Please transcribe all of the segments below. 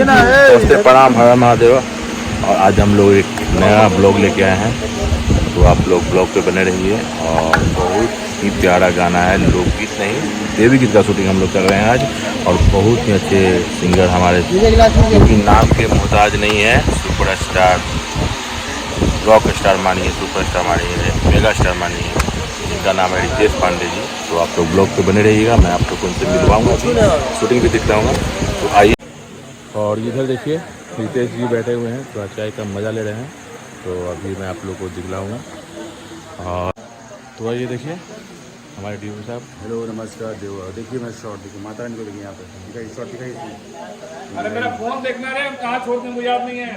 नमस्ते, प्रणाम, हर महादेव। और आज हम लोग एक नया ब्लॉग लेके आए हैं, तो आप लोग ब्लॉग पे बने रहिए। और बहुत ही प्यारा गाना है, लोकगीत नहीं देवी गीत का शूटिंग हम लोग कर रहे हैं आज। और बहुत ही अच्छे सिंगर हमारे, क्योंकि नाम के मोहताज नहीं है, सुपर स्टार, रॉक स्टार मानिए, सुपर स्टार मानिए, मेगा स्टार मानिए, जिनका नाम है रितेश पांडे जी। तो आप लोग ब्लॉग पे बने रहिएगा, मैं आप लोग को उनसे मिलवाऊँगा, शूटिंग भी दिखलाऊँगा। तो आइए। और इधर देखिए रितेश जी बैठे हुए हैं, थोड़ा चाय का मज़ा ले रहे हैं। तो अभी मैं आप लोग को दिखलाऊँगा। और तो आइए देखिए हमारे डी.ओ. साहब। हेलो नमस्कार देव। देखिए मैं शॉर्ट देखिए, माता रानी को देखिए यहाँ पे दिखाई, शॉर्ट दिखाई अरे मेरा फोन देखना रे, हम कहाँ छोड़ दें, मुझे याद नहीं है।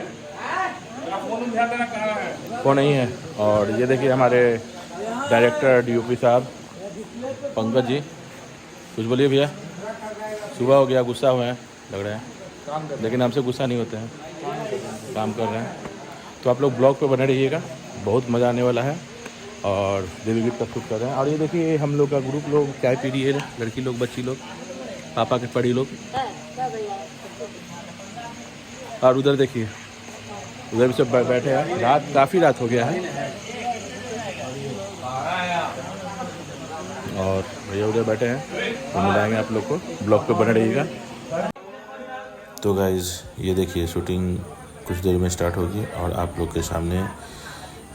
मेरा फोन ध्यान देना कहाँ है, वो नहीं है। और ये देखिए हमारे डायरेक्टर डी.ओ.पी. साहब पंकज जी, कुछ बोलिए भैया। सुबह हो गया, गुस्सा हुए हैं लग रहे हैं, लेकिन हमसे गुस्सा नहीं होते हैं, काम कर रहे हैं। तो आप लोग ब्लॉग पे बने रहिएगा, बहुत मज़ा आने वाला है। और देवी गीत का शूट कर रहे हैं। और ये देखिए हम लोग का ग्रुप लोग चाय पी रही है, लड़की लोग, बच्ची लोग, पापा के पड़ी लोग। और उधर देखिए, उधर भी सब बैठे हैं। रात काफ़ी रात हो गया है। और भैया उधर बैठे हैं, तो मिलाएंगे आप लोग को, ब्लॉग पे बने रहिएगा। तो गाइज़ ये देखिए शूटिंग कुछ देर में स्टार्ट होगी और आप लोग के सामने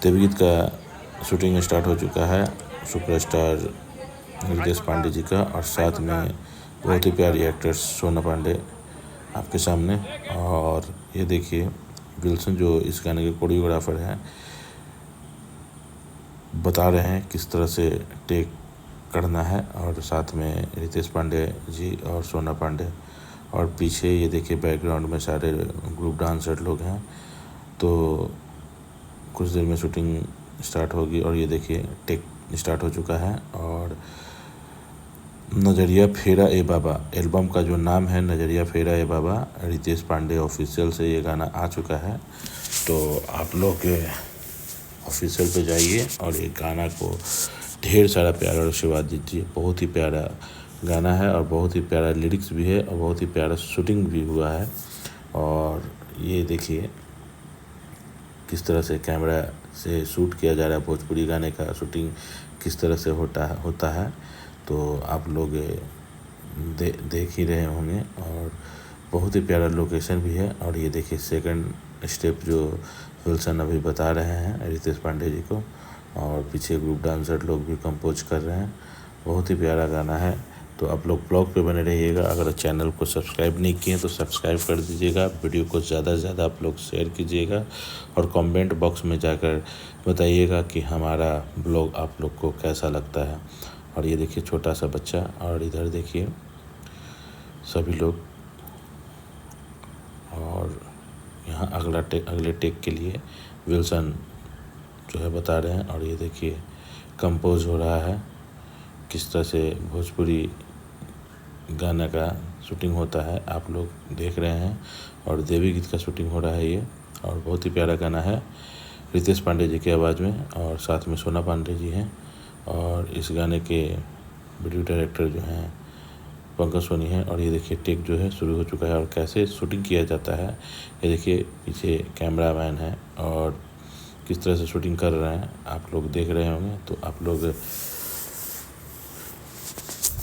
देवी गीत का शूटिंग स्टार्ट हो चुका है, सुपरस्टार रितेश पांडे जी का। और साथ में बहुत ही प्यारी एक्ट्रेस सोना पांडे आपके सामने। और ये देखिए विल्सन जो इस गाने के कोरियोग्राफर हैं, बता रहे हैं किस तरह से टेक करना है। और साथ में रितेश पांडे जी और सोना पांडे, और पीछे ये देखिए बैकग्राउंड में सारे ग्रुप डांसर लोग हैं। तो कुछ देर में शूटिंग स्टार्ट होगी। और ये देखिए टेक स्टार्ट हो चुका है। और नज़रिया फेरा ए बाबा एल्बम का जो नाम है, नज़रिया फेरा ए बाबा, रितेश पांडे ऑफिशियल से ये गाना आ चुका है। तो आप लोग ऑफिशियल पे जाइए और ये गाना को ढेर सारा प्यारा आशीर्वाद दीजिए। बहुत ही प्यारा गाना है और बहुत ही प्यारा लिरिक्स भी है और बहुत ही प्यारा शूटिंग भी हुआ है। और ये देखिए किस तरह से कैमरा से शूट किया जा रहा है, भोजपुरी गाने का शूटिंग किस तरह से होता है। तो आप लोग देख ही रहे होंगे। और बहुत ही प्यारा लोकेशन भी है। और ये देखिए सेकंड स्टेप जो विल्सन अभी बता रहे हैं रितेश पांडे जी को, और पीछे ग्रुप डांसर लोग भी कंपोज कर रहे हैं। बहुत ही प्यारा गाना है। तो आप लोग ब्लॉग पे बने रहिएगा। अगर चैनल को सब्सक्राइब नहीं किए तो सब्सक्राइब कर दीजिएगा। वीडियो को ज़्यादा से ज़्यादा आप लोग शेयर कीजिएगा और कमेंट बॉक्स में जाकर बताइएगा कि हमारा ब्लॉग आप लोग को कैसा लगता है। और ये देखिए छोटा सा बच्चा, और इधर देखिए सभी लोग। और यहाँ अगले टेक के लिए विल्सन जो है बता रहे हैं। और ये देखिए कंपोज हो रहा है, किस तरह से भोजपुरी गाना का शूटिंग होता है आप लोग देख रहे हैं। और देवी गीत का शूटिंग हो रहा है ये, और बहुत ही प्यारा गाना है रितेश पांडे जी की आवाज़ में, और साथ में सोना पांडे जी हैं। और इस गाने के वीडियो डायरेक्टर जो हैं पंकज सोनी हैं। और ये देखिए टेक जो है शुरू हो चुका है। और कैसे शूटिंग किया जाता है ये देखिए, पीछे कैमरामैन है और किस तरह से शूटिंग कर रहे हैं आप लोग देख रहे होंगे। तो आप लोग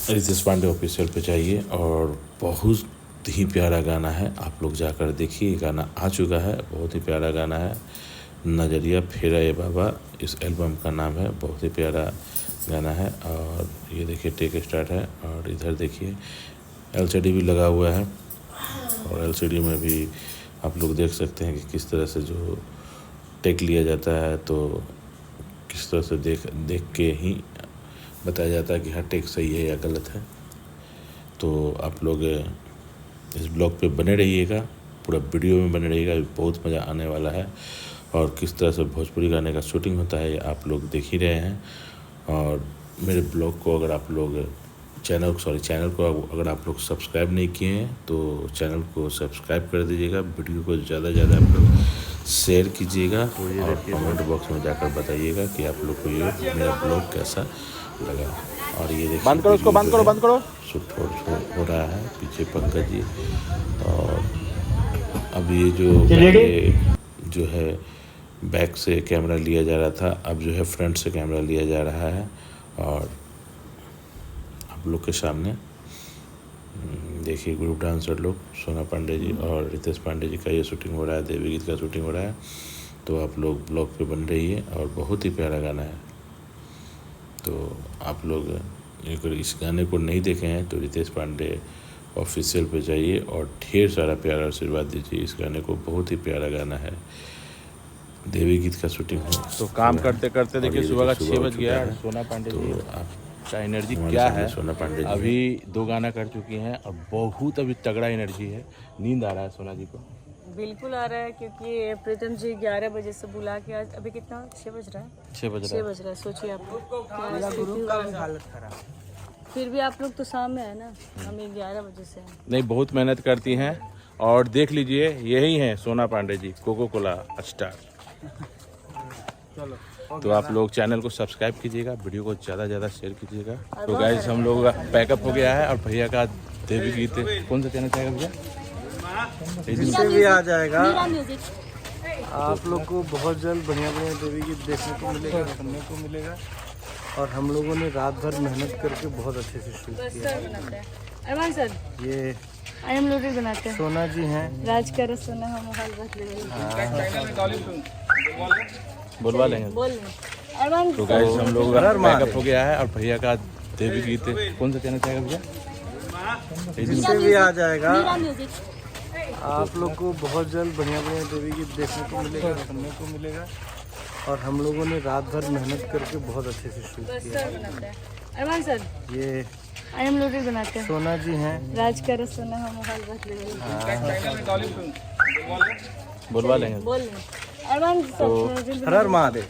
रितेश पांडे ऑफिशियल पे जाइए, और बहुत ही प्यारा गाना है, आप लोग जाकर देखिए। गाना आ चुका है, बहुत ही प्यारा गाना है, नज़रिया फेरा ए बाबा इस एल्बम का नाम है। बहुत ही प्यारा गाना है। और ये देखिए टेक स्टार्ट है। और इधर देखिए एलसीडी भी लगा हुआ है, और एलसीडी में भी आप लोग देख सकते हैं कि किस तरह से जो टेक लिया जाता है, तो किस तरह से देख के ही बताया जाता है कि हाँ टेक सही है या गलत है। तो आप लोग इस ब्लॉग पे बने रहिएगा, पूरा वीडियो में बने रहिएगा, बहुत मज़ा आने वाला है। और किस तरह से भोजपुरी गाने का शूटिंग होता है ये आप लोग देख ही रहे हैं। और मेरे ब्लॉग को अगर आप लोग चैनल को अगर आप लोग सब्सक्राइब नहीं किए हैं तो चैनल को सब्सक्राइब कर दीजिएगा। वीडियो को ज़्यादा से ज़्यादा आप लोग शेयर कीजिएगा, और कमेंट बॉक्स में जाकर बताइएगा कि आप लोग को ये मेरा ब्लॉग कैसा लगा। और ये देखिए बंद करो उसको, बंद करो शूट हो रहा है, पीछे पंकज जी और अब ये जो पहले जो है बैक से कैमरा लिया जा रहा था, अब जो है फ्रंट से कैमरा लिया जा रहा है। और आप लोग के सामने देखिए ग्रुप डांसर लोग, सोना पांडे जी और रितेश पांडे जी का ये शूटिंग हो रहा है, देवी गीत का शूटिंग हो रहा है। तो आप लोग ब्लॉग पे बन रही है और बहुत ही प्यारा गाना है। तो आप लोग अगर इस गाने को नहीं देखे हैं तो रितेश पांडे ऑफिशियल पे जाइए और ढेर सारा प्यारा आशीर्वाद दीजिए इस गाने को। बहुत ही प्यारा गाना है, देवी गीत का शूटिंग हो। तो काम करते करते देखिए सुबह का 6 बज गया है। सोना पांडे जी तो आप का एनर्जी क्या है, सोना पांडे जी अभी 2 गाना कर चुकी हैं और बहुत अभी तगड़ा एनर्जी है। नींद आ रहा है सोना जी को? बिल्कुल आ रहा है, क्योंकि प्रीतम जी 11 बजे से बुला के आज अभी कितना 6 बज रहा है, 6 बज 6 बज रहा है। सोचिए आप फिर भी आप लोग तो शाम में है ना, हम 11 बजे से हैं। नहीं, बहुत मेहनत करती हैं। और देख लीजिए यही हैं सोना Pandey ji, cocoa Cola star. तो आप लोग चैनल को सब्सक्राइब कीजिएगा, वीडियो को ज़्यादा से ज़्यादा शेयर कीजिएगा। तो गाइस हम लोग पैकअप हो गया है और भैया का देवी गीत कौन सा चैनल चाहेगा भैया? इससे भी आ जाएगा। आप लोग को बहुत जल्द बढ़िया बढ़िया देवी गीत देखने को मिलेगा, सुनने को मिलेगा। और हम लोगों ने रात भर मेहनत करके बहुत अच्छे से शूट किया। अरमान सर, ये आई एम लोडेड बनाते हैं। सोना जी हैं। राज कर सोना हम हाल बात ले बोलवा लेंगे। बोल रहे अरमान। तो गाइस हम लोग पैकअप हो गया है और भैया का देवी गीत कौन सा चैनल चाहेगा भैया? इससे भी आ जाएगा। आप लोग को बहुत जल्द बढ़िया बढ़िया देवी गीत देखने को मिलेगा, सुनने को मिलेगा। और हम लोगों ने रात भर मेहनत करके बहुत अच्छे से शूट किया। अरमान सर, ये आई एम लोडेड बनाते हैं। सोना जी हैं। राज कर सोना हम हाल बात ले बोलवा लेंगे। बोल रहे अरमान। हर हर महादेव।